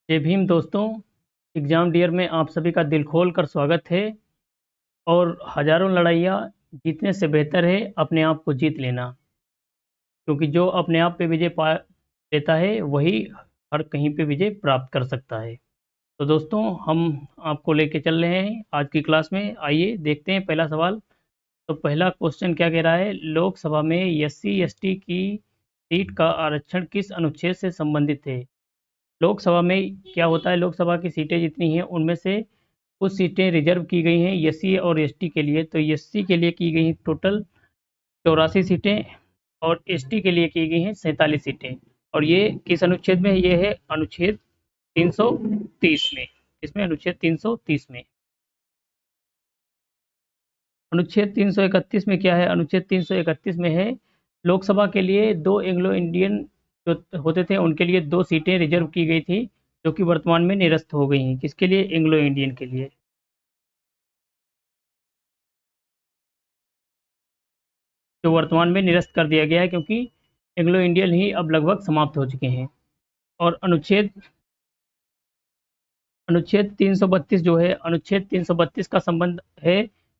जय भीम दोस्तों। Exam dear में आप सभी का दिल खोल कर स्वागत है। और हज़ारों लड़ाइयाँ जीतने से बेहतर है अपने आप को जीत लेना, क्योंकि जो अपने आप पे विजय पा लेता है वही हर कहीं पे विजय प्राप्त कर सकता है। तो दोस्तों, हम आपको लेके चल रहे हैं आज की क्लास में। आइए देखते हैं पहला सवाल। तो पहला क्वेश्चन क्या कह रहा है, लोकसभा में एससी एसटी की सीट का आरक्षण किस अनुच्छेद से संबंधित है। लोकसभा में क्या होता है, लोकसभा की सीटें जितनी हैं उनमें से कुछ सीटें रिजर्व की गई हैं एससी और एसटी के लिए। तो एससी के लिए की गई हैं टोटल 84 सीटें और एसटी के लिए की गई हैं 47 सीटें। और ये किस अनुच्छेद में है? ये है अनुच्छेद 330 में। इसमें अनुच्छेद 330 में। अनुच्छेद 331 में क्या है? अनुच्छेद 331 में है, लोकसभा के लिए दो एंग्लो इंडियन जो होते थे उनके लिए दो सीटें रिजर्व की गई थी, जो कि वर्तमान में निरस्त हो गई हैं। किसके लिए? एंग्लो इंडियन के लिए। जो वर्तमान में निरस्त कर दिया गया है, क्योंकि एंग्लो इंडियन ही अब लगभग समाप्त हो चुके हैं। और अनुच्छेद अनुच्छेद 332 जो है, अनुच्छेद 332 का संबंध है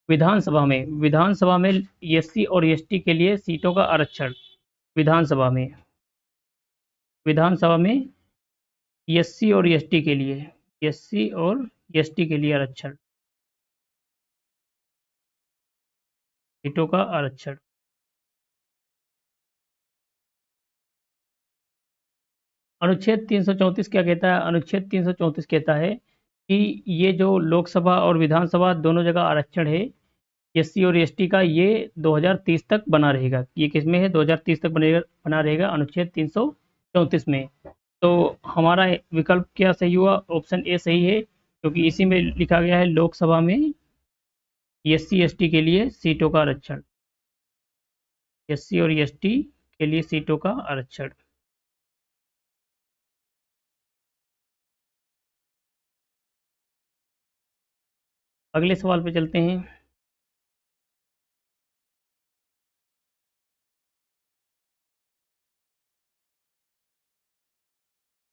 विधानसभा में। विधानसभा में एससी और एसटी के लिए सीटों का आरक्षण। विधानसभा में विधानसभा में एससी और एसटी के लिए, एससी और एसटी के लिए आरक्षण, सीटों का आरक्षण। अनुच्छेद 334 क्या कहता है? अनुच्छेद 334 कहता है कि ये जो लोकसभा और विधानसभा दोनों जगह आरक्षण है एससी और एसटी का, ये 2030 तक बना रहेगा। ये किसमें है? 2030 तक बना रहेगा अनुच्छेद 334 में। तो हमारा विकल्प क्या सही हुआ? ऑप्शन ए सही है, क्योंकि इसी में लिखा गया है लोकसभा में एससी एसटी के लिए सीटों का आरक्षण। एससी और एसटी के लिए सीटों का आरक्षण। अगले सवाल पे चलते हैं।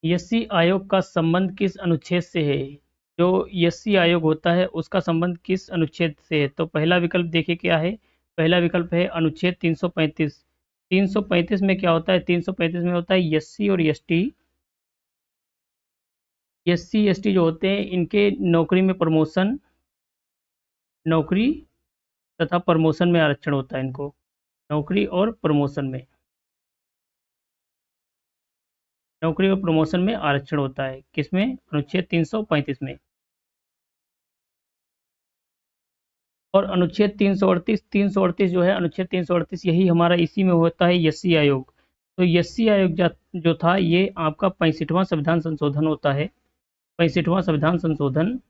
एससी आयोग का संबंध किस अनुच्छेद से है? जो एससी आयोग होता है उसका संबंध किस अनुच्छेद से है? तो पहला विकल्प देखिए क्या है। पहला विकल्प है अनुच्छेद 335। 335 में क्या होता है? 335 में होता है एससी और एसटी। एससी एसटी जो होते हैं इनके नौकरी में प्रमोशन, नौकरी तथा प्रमोशन में आरक्षण होता है इनको। नौकरी और प्रमोशन में, नौकरी और प्रमोशन में आरक्षण होता है। किसमें? अनुच्छेद 335 में। और अनुच्छेद 338 जो है, अनुच्छेद 338 यही हमारा इसी में होता है एससी आयोग। तो एससी आयोग जो था ये आपका 65वां संविधान संशोधन होता है। 65वां संविधान संशोधन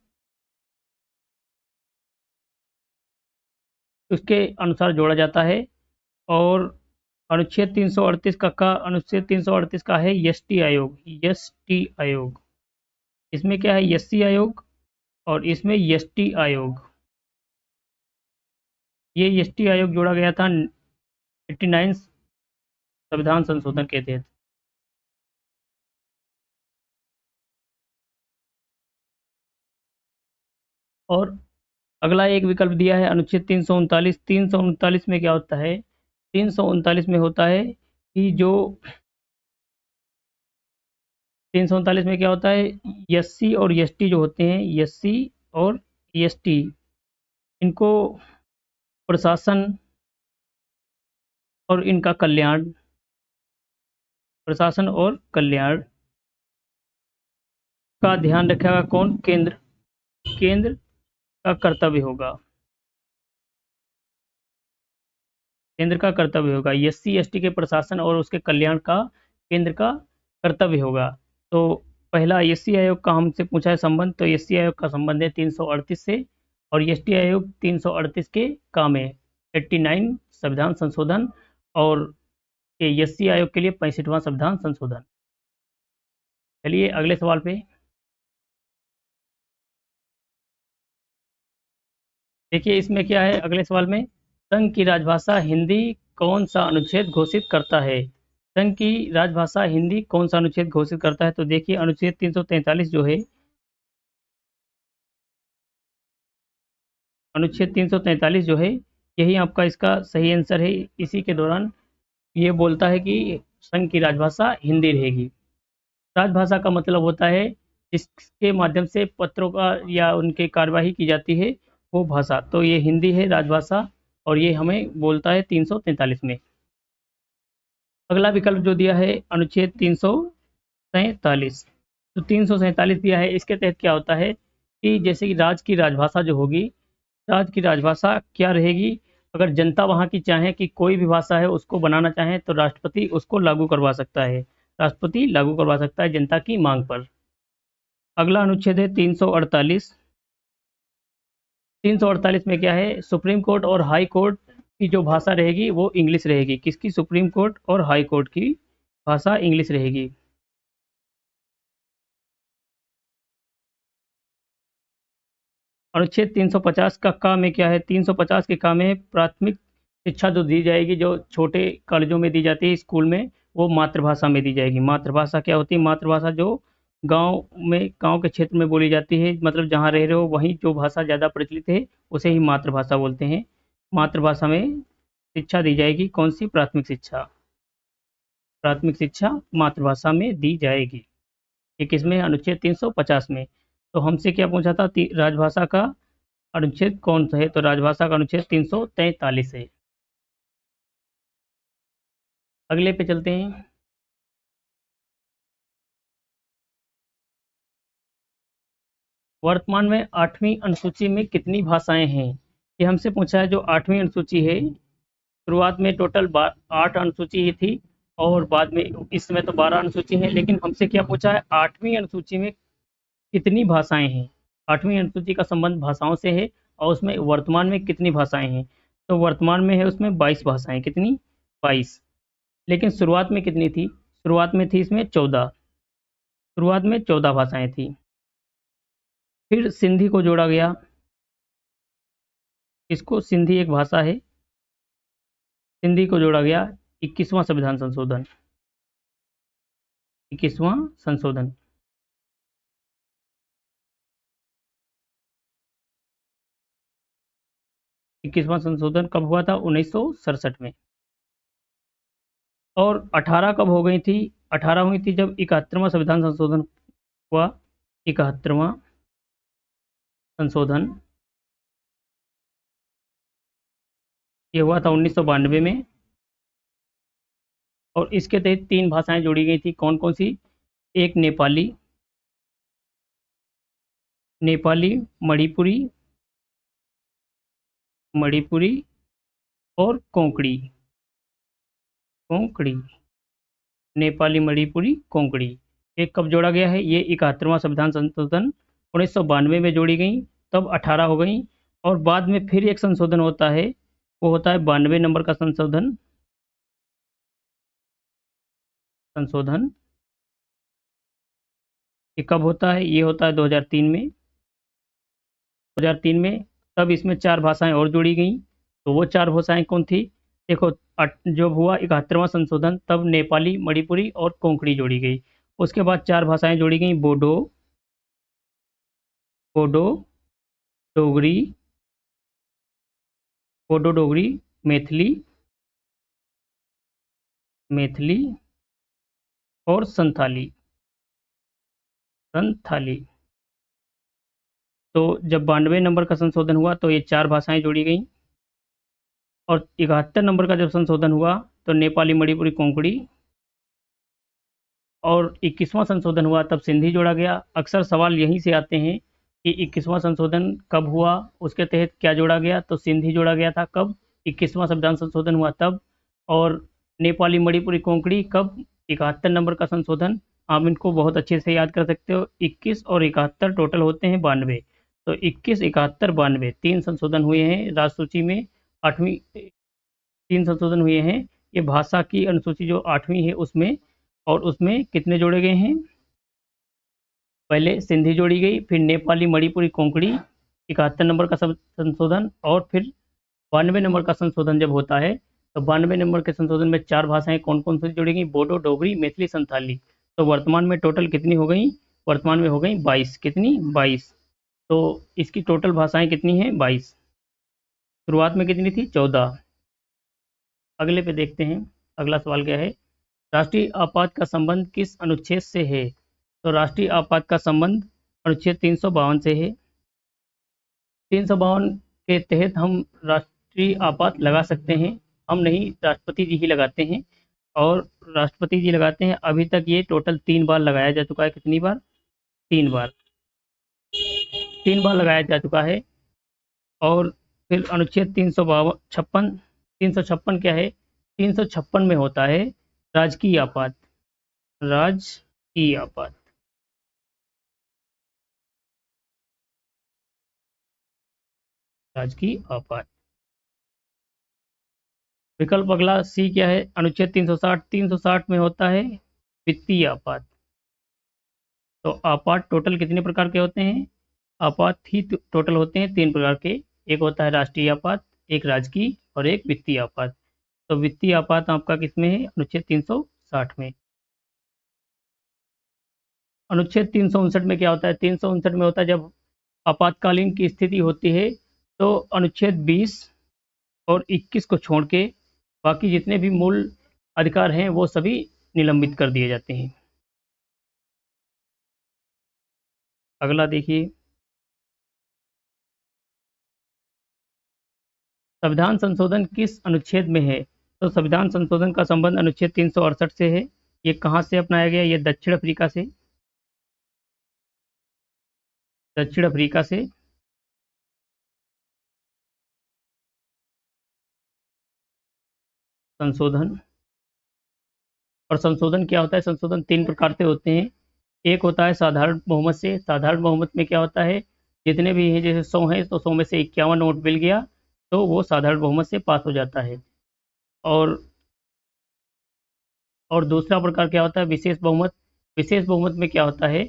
उसके अनुसार जोड़ा जाता है। और अनुच्छेद 338 अनुच्छेद 338 का है एसटी आयोग। एसटी आयोग, इसमें क्या है? एससी आयोग और इसमें एसटी आयोग। ये एसटी आयोग जोड़ा गया था 89 संविधान संशोधन के तहत। और अगला एक विकल्प दिया है अनुच्छेद 339। 339 में क्या होता है? 339 में होता है कि जो 339 में क्या होता है, एससी और एसटी जो होते हैं, एससी और एसटी, इनको प्रशासन और इनका कल्याण, प्रशासन और कल्याण का ध्यान रखेगा कौन? केंद्र। केंद्र का कर्तव्य होगा। केंद्र का कर्तव्य होगा। एससी एसटी के प्रशासन और उसके कल्याण का केंद्र का कर्तव्य होगा। तो पहला एससी आयोग का हमसे पूछा है संबंध, तो एससी आयोग का संबंध है 338 से, और एसटी आयोग 338 के काम है 89 संविधान संशोधन, और एससी आयोग के लिए 65वां संविधान संशोधन। चलिए अगले सवाल पे देखिए। इसमें क्या है अगले सवाल में, संघ की राजभाषा हिंदी कौन सा अनुच्छेद घोषित करता है? संघ की राजभाषा हिंदी कौन सा अनुच्छेद घोषित करता है? तो देखिए अनुच्छेद 343 जो है, अनुच्छेद 343 जो है, यही आपका इसका सही आंसर है। इसी के दौरान ये बोलता है कि संघ की राजभाषा हिंदी रहेगी। राजभाषा का मतलब होता है जिसके माध्यम से पत्रों का या उनके कार्यवाही की जाती है, वो भाषा। तो ये हिंदी है राजभाषा, और ये हमें बोलता है 343 में। अगला विकल्प जो दिया है अनुच्छेद 347, तो 347 दिया है, इसके तहत क्या होता है कि जैसे कि राज्य की राजभाषा जो होगी, राज्य की राजभाषा क्या रहेगी? अगर जनता वहाँ की चाहे कि कोई भी भाषा है उसको बनाना चाहे, तो राष्ट्रपति उसको लागू करवा सकता है। राष्ट्रपति लागू करवा सकता है जनता की मांग पर। अगला अनुच्छेद है 348। 348 में क्या है? सुप्रीम कोर्ट और हाई कोर्ट की जो भाषा रहेगी वो इंग्लिश रहेगी। किसकी? सुप्रीम कोर्ट और हाई कोर्ट की भाषा इंग्लिश रहेगी। अनुच्छेद 350 का का में क्या है? 350 के का में प्राथमिक शिक्षा जो दी जाएगी, जो छोटे कॉलेजों में दी जाती है, स्कूल में, वो मातृभाषा में दी जाएगी। मातृभाषा क्या होती है? मातृभाषा जो गांव में, गांव के क्षेत्र में बोली जाती है, मतलब जहां रह रहे हो वहीं जो भाषा ज़्यादा प्रचलित है उसे ही मातृभाषा बोलते हैं। मातृभाषा में शिक्षा दी जाएगी। कौन सी? प्राथमिक शिक्षा। प्राथमिक शिक्षा मातृभाषा में दी जाएगी। ये किसमें? अनुच्छेद 350 में। तो हमसे क्या पूछा था? राजभाषा का अनुच्छेद कौन सा है? तो राजभाषा का अनुच्छेद 343 है। अगले पे चलते हैं। वर्तमान में 8वीं अनुसूची में कितनी भाषाएं हैं? ये हमसे पूछा है। जो 8वीं अनुसूची है, शुरुआत में टोटल 8 अनुसूची ही थी, और बाद में इस समय तो 12 अनुसूची है। लेकिन हमसे क्या पूछा है? 8वीं अनुसूची में कितनी भाषाएं हैं? 8वीं अनुसूची का संबंध भाषाओं से है, और उसमें वर्तमान में कितनी भाषाएं हैं? तो वर्तमान में है उसमें 22 भाषाएं। कितनी? 22। लेकिन शुरुआत में कितनी थी? शुरुआत में थी इसमें 14। शुरुआत में 14 भाषाएं थी। फिर सिंधी को जोड़ा गया। इसको सिंधी एक भाषा है। सिंधी को जोड़ा गया। 21वां संविधान संशोधन। 21वां संशोधन। 21वां संशोधन कब हुआ था? 1967 में। और 18 कब हो गई थी? 18 हुई थी जब 71वां संविधान संशोधन हुआ। 71वां संशोधन ये हुआ था 1992 में। और इसके तहत 3 भाषाएं जोड़ी गई थी। कौन कौन सी? एक नेपाली, नेपाली, मणिपुरी, मणिपुरी और कोंकणी। कोंकणी। नेपाली, मणिपुरी, कोंकणी। ये कब जोड़ा गया है? ये 71वां संविधान संशोधन 1992 में जोड़ी गई, तब 18 हो गई। और बाद में फिर एक संशोधन होता है, वो होता है 92 नंबर का संशोधन। संशोधन ये कब होता है? ये होता है 2003 में। 2003 में तब इसमें 4 भाषाएं और जोड़ी गई। तो वो 4 भाषाएं कौन थी? देखो, जब हुआ 71वां संशोधन, तब नेपाली, मणिपुरी और कोंकणी जोड़ी गई। उसके बाद 4 भाषाएं जोड़ी गई। बोडो, बोडो, डोगरी, बोडो डोगरी, मैथिली, मैथिली और संथाली। संथाली। तो जब 92 नंबर का संशोधन हुआ तो ये 4 भाषाएं जोड़ी गई। और 71 नंबर का जब संशोधन हुआ तो नेपाली, मणिपुरी, कोंकणी। और 21वां संशोधन हुआ तब सिंधी जोड़ा गया। अक्सर सवाल यहीं से आते हैं कि 21वां संशोधन कब हुआ, उसके तहत क्या जोड़ा गया? तो सिंधी जोड़ा गया था। कब? 21वां संविधान संशोधन हुआ तब। और नेपाली, मणिपुरी, कोंकणी कब? 71 नंबर का संशोधन। आप इनको बहुत अच्छे से याद कर सकते हो। 21 और 71 टोटल होते हैं 92। तो 21, 71, 92 3 संशोधन हुए हैं राजसूची में। 8वीं 3 संशोधन हुए हैं। ये भाषा की अनुसूची जो 8वीं है उसमें। और उसमें कितने जोड़े गए हैं? पहले सिंधी जोड़ी गई, फिर नेपाली, मणिपुरी, कोंकणी, 71 नंबर का संशोधन, और फिर 92 नंबर का संशोधन जब होता है तो 92 नंबर के संशोधन में 4 भाषाएं कौन कौन सी जुड़ेंगी? बोडो, डोगरी, मैथिली, संथाली। तो वर्तमान में टोटल कितनी हो गई? वर्तमान में हो गई 22। कितनी? 22। तो इसकी टोटल भाषाएं कितनी हैं? 22। शुरुआत में कितनी थी? 14। अगले पे देखते हैं, अगला सवाल क्या है? राष्ट्रीय आपात का संबंध किस अनुच्छेद से है? तो राष्ट्रीय आपात का संबंध अनुच्छेद 352 से है। 352 के तहत हम राष्ट्रीय आपात लगा सकते हैं। हम नहीं, राष्ट्रपति जी ही लगाते हैं। और राष्ट्रपति जी लगाते हैं। अभी तक ये टोटल 3 बार लगाया जा चुका है। कितनी बार? 3 बार। 3 बार लगाया जा चुका है। और फिर अनुच्छेद 356 क्या है? 356 में होता है राजकीय आपात। राजकीय आपात। राजकीय आपात। विकल्प अगला सी क्या है? अनुच्छेद 360। 360 में होता है वित्तीय आपात। तो आपात टोटल कितने प्रकार के होते हैं? आपात ही टोटल होते हैं 3 प्रकार के। एक होता है राष्ट्रीय आपात, एक राजकीय और एक वित्तीय आपात। तो वित्तीय आपात आपका किसमें है? अनुच्छेद 360 में। अनुच्छेद 359 में क्या होता है? 359 में होता है जब आपातकालीन की स्थिति होती है, तो अनुच्छेद 20 और 21 को छोड़ के बाकी जितने भी मूल अधिकार हैं वो सभी निलंबित कर दिए जाते हैं। अगला देखिए, संविधान संशोधन किस अनुच्छेद में है? तो संविधान संशोधन का संबंध अनुच्छेद 368 से है। ये कहाँ से अपनाया गया? ये दक्षिण अफ्रीका से। दक्षिण अफ्रीका से। संशोधन। और संशोधन क्या होता है? संशोधन 3 प्रकार से होते हैं। एक होता है साधारण बहुमत से। साधारण बहुमत में क्या होता है? जितने भी हैं, जैसे 100 हैं तो 100 में से 51 वोट मिल गया तो वो साधारण बहुमत से पास हो जाता है। और दूसरा प्रकार क्या होता है? विशेष बहुमत। विशेष बहुमत में क्या होता है?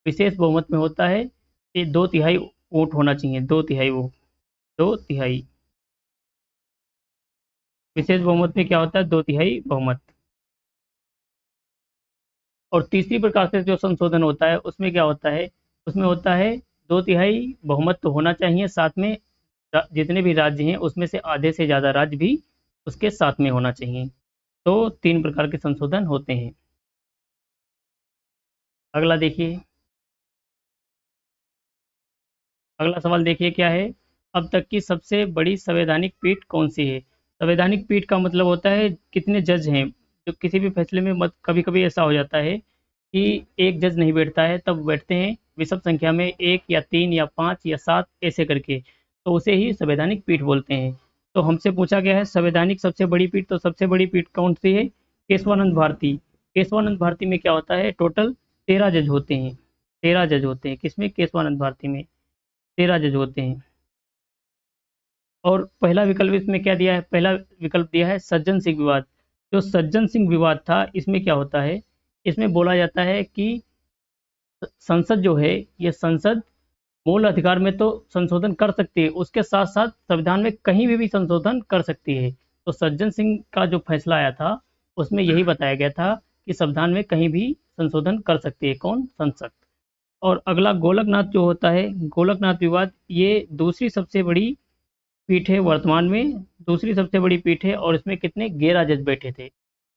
विशेष बहुमत में होता है कि 2/3 वोट होना चाहिए। 2/3 वोट। 2/3। विशेष बहुमत में क्या होता है? 2/3 बहुमत। और तीसरी प्रकार से जो संशोधन होता है उसमें क्या होता है? उसमें होता है 2/3 बहुमत तो होना चाहिए, साथ में जितने भी राज्य हैं उसमें से आधे से ज़्यादा राज्य भी उसके साथ में होना चाहिए। तो 3 प्रकार के संशोधन होते हैं। अगला देखिए, अगला सवाल देखिए क्या है? अब तक की सबसे बड़ी संवैधानिक पीठ कौन सी है? संवैधानिक पीठ का मतलब होता है कितने जज हैं। जो किसी भी फैसले में मत कभी कभी ऐसा हो जाता है कि एक जज नहीं बैठता है, तब बैठते हैं विषम संख्या में 1 या 3 या 5 या 7 ऐसे करके, तो उसे ही संवैधानिक पीठ बोलते हैं। तो हमसे पूछा गया है संवैधानिक सबसे बड़ी पीठ, तो सबसे बड़ी पीठ कौन सी है? केशवानंद भारती। केशवानंद भारती में क्या होता है? टोटल 13 जज होते हैं। 13 जज होते हैं। किसमें? केशवानंद भारती में 13 जज होते हैं। और पहला विकल्प इसमें क्या दिया है? पहला विकल्प दिया है सज्जन सिंह विवाद। जो सज्जन सिंह विवाद था, इसमें क्या होता है? इसमें बोला जाता है कि संसद जो है, ये संसद मूल अधिकार में तो संशोधन कर सकती है, उसके साथ साथ संविधान में कहीं भी संशोधन कर सकती है। तो सज्जन सिंह का जो फैसला आया था उसमें यही बताया गया था कि संविधान में कहीं भी संशोधन कर सकती है। कौन? संसद। और अगला गोलकनाथ जो होता है, गोलकनाथ विवाद, ये दूसरी सबसे बड़ी पीठ है वर्तमान में। दूसरी सबसे बड़ी पीठ है और इसमें कितने? 11 जज बैठे थे।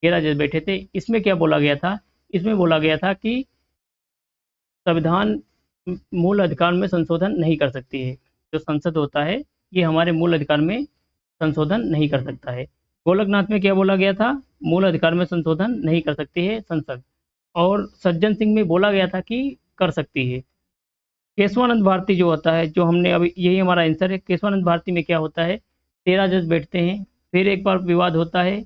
11 जज बैठे थे। इसमें क्या बोला गया था? इसमें बोला गया था कि संविधान मूल अधिकार में संशोधन नहीं कर सकती है। जो संसद होता है ये हमारे मूल अधिकार में संशोधन नहीं कर सकता है। गोलकनाथ में क्या बोला गया था? मूल अधिकार में संशोधन नहीं कर सकती है संसद। और सज्जन सिंह में बोला गया था कि कर सकती है। केशवानंद भारती जो होता है, जो हमने अभी, यही हमारा आंसर है। केशवानंद भारती में क्या होता है? 13 जज बैठते हैं, फिर एक बार विवाद होता है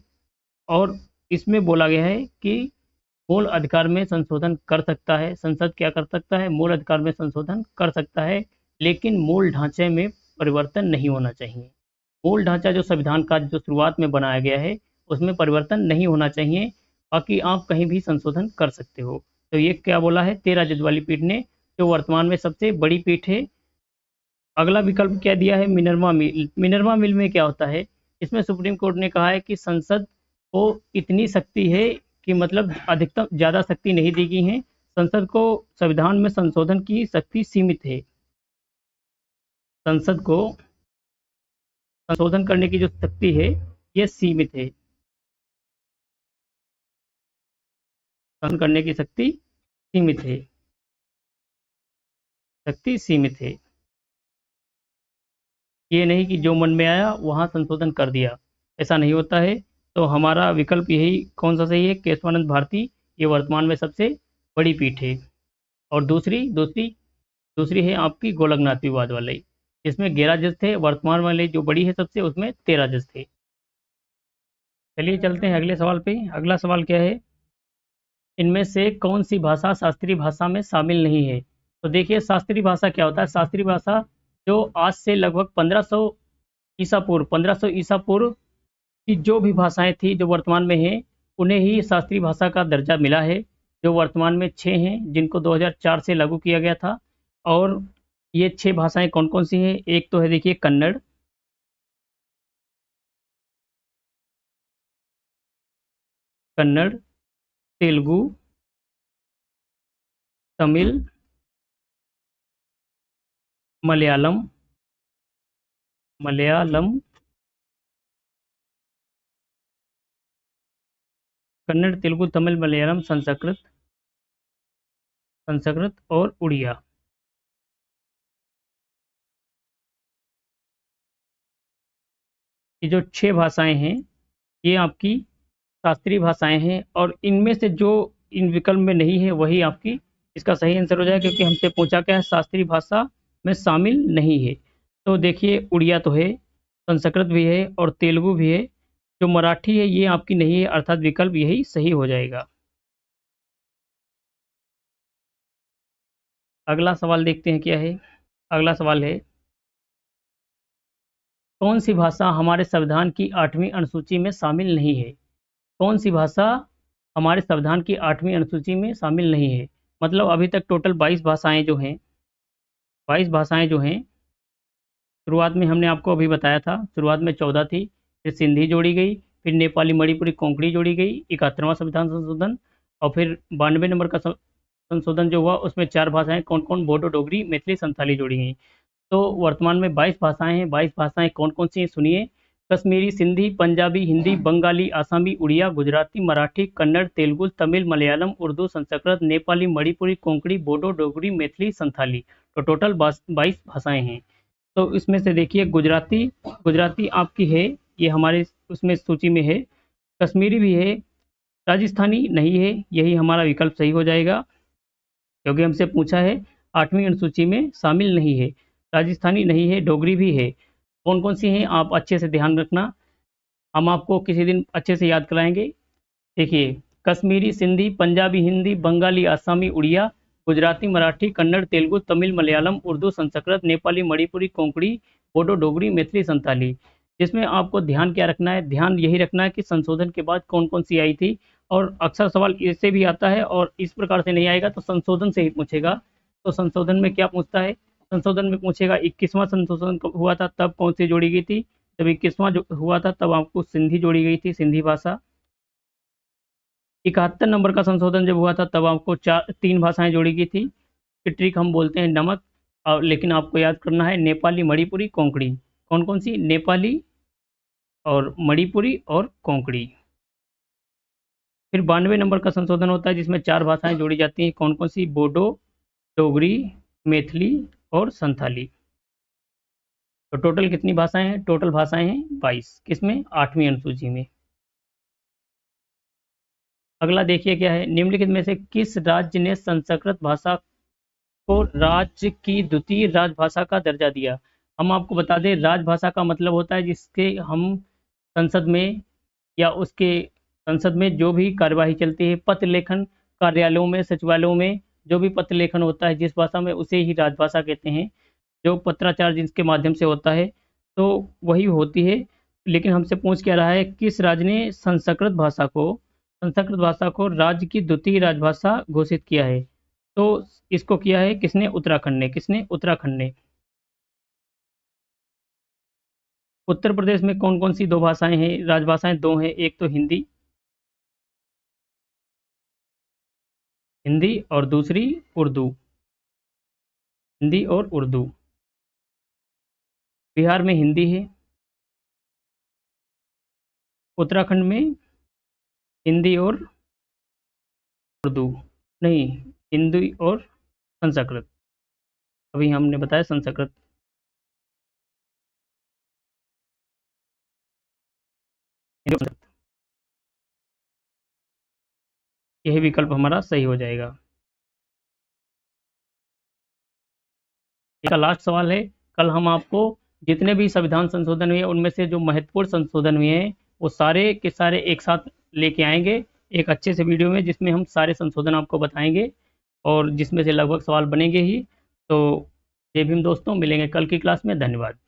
और इसमें बोला गया है कि मूल अधिकार में संशोधन कर सकता है संसद। क्या कर सकता है? मूल अधिकार में संशोधन कर सकता है, लेकिन मूल ढांचे में परिवर्तन नहीं होना चाहिए। मूल ढांचा जो संविधान का जो शुरुआत में बनाया गया है उसमें परिवर्तन नहीं होना चाहिए, बाकी आप कहीं भी संशोधन कर सकते हो। तो ये क्या बोला है 13 जज वाली पीठ ने, जो वर्तमान में सबसे बड़ी पीठ है। अगला विकल्प क्या दिया है? मिनर्वा मिल। मिनर्वा मिल में क्या होता है? इसमें सुप्रीम कोर्ट ने कहा है कि संसद को इतनी शक्ति है कि मतलब अधिकतम ज़्यादा शक्ति नहीं दी गई है। संसद को संविधान में संशोधन की शक्ति सीमित है। संसद को संशोधन करने की जो शक्ति है ये सीमित है। संशोधन करने की शक्ति सीमित है। शक्ति सीमित है। ये नहीं कि जो मन में आया वहाँ संशोधन कर दिया, ऐसा नहीं होता है। तो हमारा विकल्प यही कौन सा सही है, केशवानंद भारती, ये वर्तमान में सबसे बड़ी पीठ है। और दूसरी दूसरी दूसरी है आपकी गोलकनाथ विवाद वाली, जिसमें 11 जज थे, वर्तमान वाले जो बड़ी है सबसे उसमें 13 जज थे। चलिए चलते हैं अगले सवाल पे। अगला सवाल क्या है, इनमें से कौन सी भाषा शास्त्रीय भाषा में शामिल नहीं है। तो देखिए शास्त्रीय भाषा क्या होता है। शास्त्रीय भाषा जो आज से लगभग 1500 ईसा पूर्व की जो भी भाषाएं थी जो वर्तमान में हैं, उन्हें ही शास्त्रीय भाषा का दर्जा मिला है। जो वर्तमान में 6 हैं, जिनको 2004 से लागू किया गया था। और ये 6 भाषाएं कौन कौन सी हैं, एक तो है देखिए कन्नड़, कन्नड़, तेलुगु, तमिल, मलयालम, मलयालम, कन्नड़, तेलुगु, तमिल, मलयालम, संस्कृत, संस्कृत और उड़िया। ये जो 6 भाषाएं हैं ये आपकी शास्त्रीय भाषाएं हैं, और इनमें से जो इन विकल्प में नहीं है वही आपकी इसका सही आंसर हो जाएगा, क्योंकि हमसे पूछा क्या है, शास्त्रीय भाषा में शामिल नहीं है। तो देखिए उड़िया तो है, संस्कृत भी है और तेलुगु भी है। जो मराठी है ये आपकी नहीं है, अर्थात विकल्प यही सही हो जाएगा। अगला सवाल देखते हैं क्या है। अगला सवाल है, कौन सी भाषा हमारे संविधान की 8वीं अनुसूची में शामिल नहीं है। कौन सी भाषा हमारे संविधान की 8वीं अनुसूची में शामिल नहीं है। मतलब अभी तक टोटल 22 भाषाएं जो हैं, 22 भाषाएं जो हैं, शुरुआत में हमने आपको अभी बताया था, शुरुआत में 14 थी, फिर सिंधी जोड़ी गई, फिर नेपाली मणिपुरी कोंकणी जोड़ी गई, 71वां संविधान संशोधन। और फिर 92 नंबर का संशोधन जो हुआ उसमें 4 भाषाएं कौन कौन, बोडो, डोगरी, मैथिली, संथाली जोड़ी गई। तो वर्तमान में 22 भाषाएं हैं। 22 भाषाएं कौन कौन सी हैं सुनिए, कश्मीरी, सिंधी, पंजाबी, हिंदी, बंगाली, आसामी, उड़िया, गुजराती, मराठी, कन्नड़, तेलुगु, तमिल, मलयालम, उर्दू, संस्कृत, नेपाली, मणिपुरी, कोंकणी, बोडो, डोगरी, मैथिली, संथाली। तो टोटल 22 भाषाएं हैं। तो इसमें से देखिए गुजराती, गुजराती आपकी है, ये हमारे उसमें सूची में है। कश्मीरी भी है, राजस्थानी नहीं है, यही हमारा विकल्प सही हो जाएगा, क्योंकि हमसे पूछा है 8वीं अनुसूची में शामिल नहीं है। राजस्थानी नहीं है, डोगरी भी है। कौन कौन सी हैं आप अच्छे से ध्यान रखना, हम आपको किसी दिन अच्छे से याद कराएंगे। देखिए कश्मीरी, सिंधी, पंजाबी, हिंदी, बंगाली, आसामी, उड़िया, गुजराती, मराठी, कन्नड़, तेलुगु, तमिल, मलयालम, उर्दू, संस्कृत, नेपाली, मणिपुरी, कोंकणी, बोडो, डोगरी, मैथिली, संताली। जिसमें आपको ध्यान क्या रखना है, ध्यान यही रखना है कि संशोधन के बाद कौन कौन सी आई थी। और अक्सर सवाल इससे भी आता है, और इस प्रकार से नहीं आएगा तो संशोधन से ही पूछेगा। तो संशोधन में क्या पूछता है, संशोधन में पूछेगा 21वां संशोधन कब हुआ था, तब कौन सी जोड़ी गई थी। जब 21वां जो हुआ था तब आपको सिंधी जोड़ी गई थी, सिंधी भाषा। 71 नंबर का संशोधन जब हुआ था तब आपको 3 भाषाएं जोड़ी गई थी। फिर ट्रिक हम बोलते हैं नमक। और लेकिन आपको याद करना है नेपाली, मणिपुरी, कोंकणी। कौन कौन सी, नेपाली और मणिपुरी और कोंकणी। फिर 92 नंबर का संशोधन होता है जिसमें 4 भाषाएं जोड़ी जाती हैं। कौन कौन सी, बोडो, डोगरी, मैथिली और संथाली। तो टोटल कितनी भाषाएं हैं, टोटल भाषाएं हैं 22, किसमें, 8वीं अनुसूची में। अगला देखिए क्या है, निम्नलिखित में से किस राज्य ने संस्कृत भाषा को राज्य की द्वितीय राजभाषा का दर्जा दिया। हम आपको बता दें, राजभाषा का मतलब होता है जिसके हम संसद में या उसके संसद में जो भी कार्यवाही चलती है, पत्र लेखन, कार्यालयों में, सचिवालयों में जो भी पत्र लेखन होता है जिस भाषा में, उसे ही राजभाषा कहते हैं। जो पत्राचार जिसके माध्यम से होता है तो वही होती है। लेकिन हमसे पूछ क्या रहा है, किस राज्य ने संस्कृत भाषा को राज्य की द्वितीय राजभाषा घोषित किया है। तो इसको किया है किसने, उत्तराखंड ने। किसने, उत्तराखंड ने। उत्तर प्रदेश में कौन कौन सी दो भाषाएं हैं? राजभाषाएं दो हैं, एक तो हिंदी हिंदी और दूसरी उर्दू। हिंदी और उर्दू। बिहार में हिंदी है। उत्तराखंड में हिंदी और उर्दू नहीं, हिंदी और संस्कृत। अभी हमने बताया संस्कृत। हिंदी और संस्कृत। यही विकल्प हमारा सही हो जाएगा। इसका लास्ट सवाल है, कल हम आपको जितने भी संविधान संशोधन हुए हैं उनमें से जो महत्वपूर्ण संशोधन हुए हैं वो सारे के सारे एक साथ लेके आएंगे एक अच्छे से वीडियो में, जिसमें हम सारे संशोधन आपको बताएंगे और जिसमें से लगभग सवाल बनेंगे ही। तो जय भीम दोस्तों, मिलेंगे कल की क्लास में। धन्यवाद।